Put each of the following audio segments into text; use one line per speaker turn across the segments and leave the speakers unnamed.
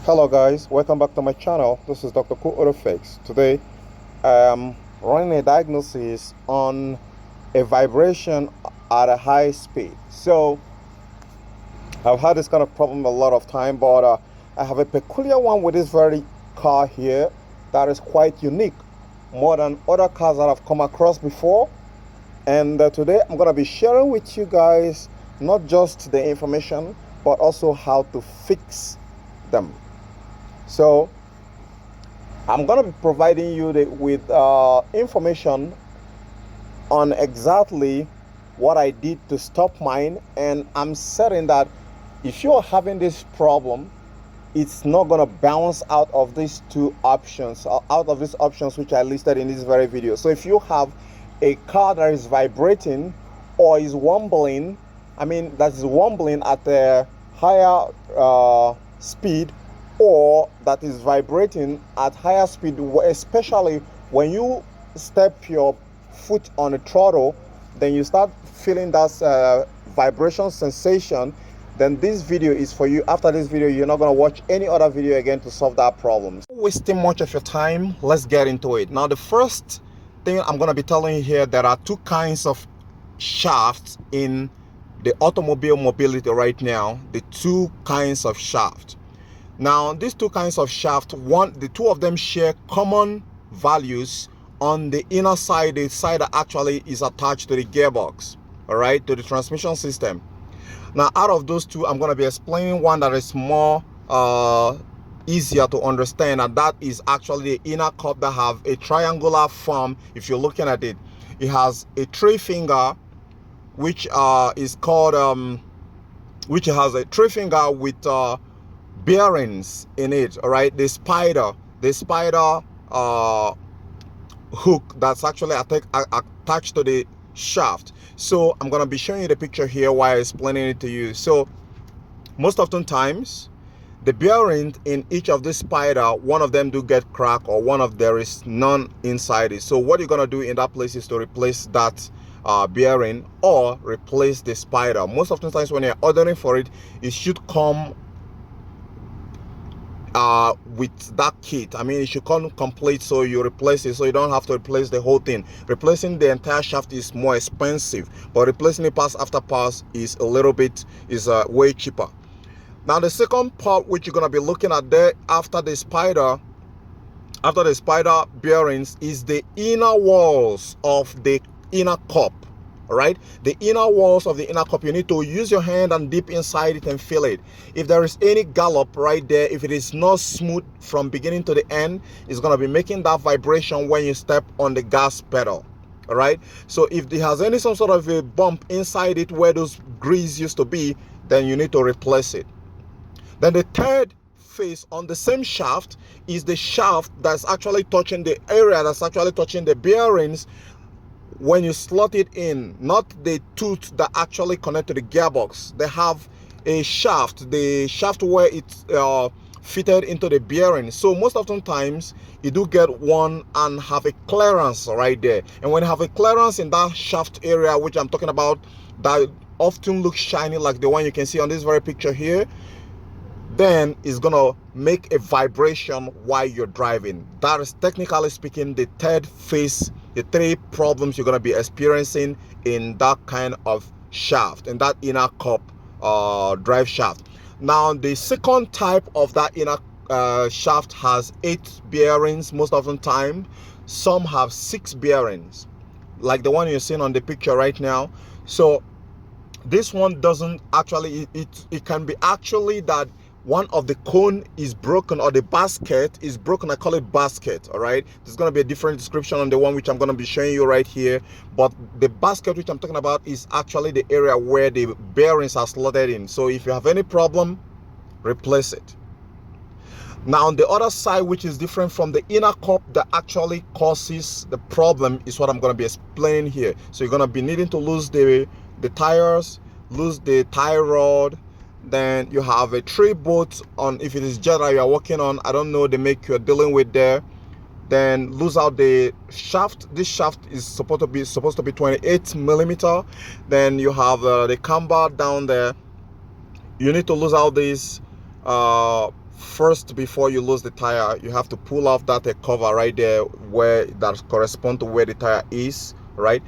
Hello guys, welcome back to my channel. This is Dr. Fix. Today I am running a diagnosis on a vibration at a high speed. So I've had this kind of problem a lot of time, but I have a peculiar one with this very car here that is quite unique, more than other cars that I've come across before. And today I'm going to be sharing with you guys not just the information, but also how to fix them. So I'm going to be providing you with information on exactly what I did to stop mine, and I'm certain that if you're having this problem, it's not going to bounce out of these two options, out of these options which I listed in this very video. So if you have a car that is vibrating or is wobbling, that is wobbling at a higher speed, or that is vibrating at higher speed, especially when you step your foot on the throttle, then you start feeling that vibration sensation, then this video is for you. After this video, you're not going to watch any other video again to solve that problem. Not wasting much of your time, let's get into it. Now, the first thing I'm going to be telling you here, there are two kinds of shafts in the automobile mobility right now. The two kinds of shaft. Now, these two kinds of shaft, the two of them share common values on the inner side, the side that actually is attached to the gearbox, all right, to the transmission system. Now, out of those two, I'm going to be explaining one that is more easier to understand, and that is actually the inner cup that have a triangular form. If you're looking at it, it has a three finger, which is called which has a three finger with bearings in it, all right. The spider hook that's actually attached to the shaft. So I'm going to be showing you the picture here while explaining it to you. So most often times the bearing in each of the spider, one of them do get cracked, or one of there is none inside it. So what you're going to do in that place is to replace that bearing or replace the spider. Most often times when you're ordering for it, it should come with that kit. It should come complete, so you replace it, so you don't have to replace the whole thing. Replacing the entire shaft is more expensive, but replacing it pass after pass is way cheaper. Now, the second part which you're going to be looking at there after the spider bearings is the inner walls of the inner cup. All right, the inner walls of the inner cup, you need to use your hand and dip inside it and feel it. If there is any gallop right there, if it is not smooth from beginning to the end, it's going to be making that vibration when you step on the gas pedal. All right, so if there has some sort of a bump inside it where those grease used to be, then you need to replace it. Then the third face on the same shaft is the shaft that's actually touching the area that's actually touching the bearings when you slot it in, not the tooth that actually connect to the gearbox. They have a shaft, the shaft where it's fitted into the bearing. So most often times you do get one and have a clearance right there. And when you have a clearance in that shaft area, which I'm talking about, that often looks shiny like the one you can see on this very picture here, then it's gonna make a vibration while you're driving. That is, technically speaking, the third phase, the three problems you're gonna be experiencing in that kind of shaft, in that inner cup drive shaft. Now, the second type of that inner shaft has 8 bearings most of the time. Some have 6 bearings, like the one you're seeing on the picture right now. So this one doesn't actually, it can be actually that one of the cone is broken, or the basket is broken. I call it basket. All right, there's going to be a different description on the one which I'm going to be showing you right here, but the basket which I'm talking about is actually the area where the bearings are slotted in. So if you have any problem, replace it. Now, on the other side, which is different from the inner cup that actually causes the problem, is what I'm going to be explaining here. So you're going to be needing to lose the tires, lose the tie rod. Then you have a 3 bolts on, if it is jet that you are working on, I don't know the make you're dealing with there. Then lose out the shaft. This shaft is supposed to be 28 millimeter. Then you have the camber down there. You need to lose out this first, before you lose the tire, you have to pull off that cover right there where that corresponds to where the tire is, right?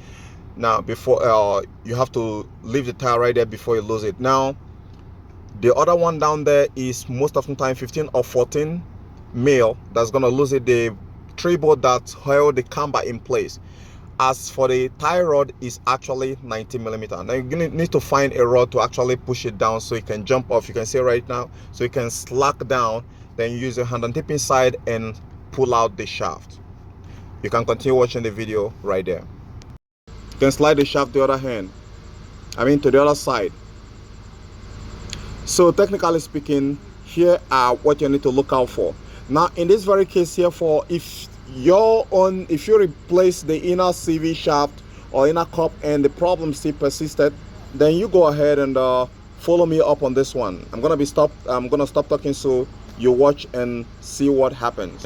Now, before you have to leave the tire right there before you lose it. Now, the other one down there is most of the time 15 or 14 mil that's gonna lose it, the tree bolt that held the camber in place. As for the tie rod, is actually 90 millimeter. Now you need to find a rod to actually push it down so it can jump off. You can see right now, so you can slack down, then use your hand and tip inside and pull out the shaft. You can continue watching the video right there. You can slide the shaft the other hand, to the other side. So technically speaking, here are what you need to look out for. Now in this very case here, if you replace the inner CV shaft or inner cup and the problem still persisted, then you go ahead and follow me up on this one. I'm gonna stop talking so you watch and see what happens.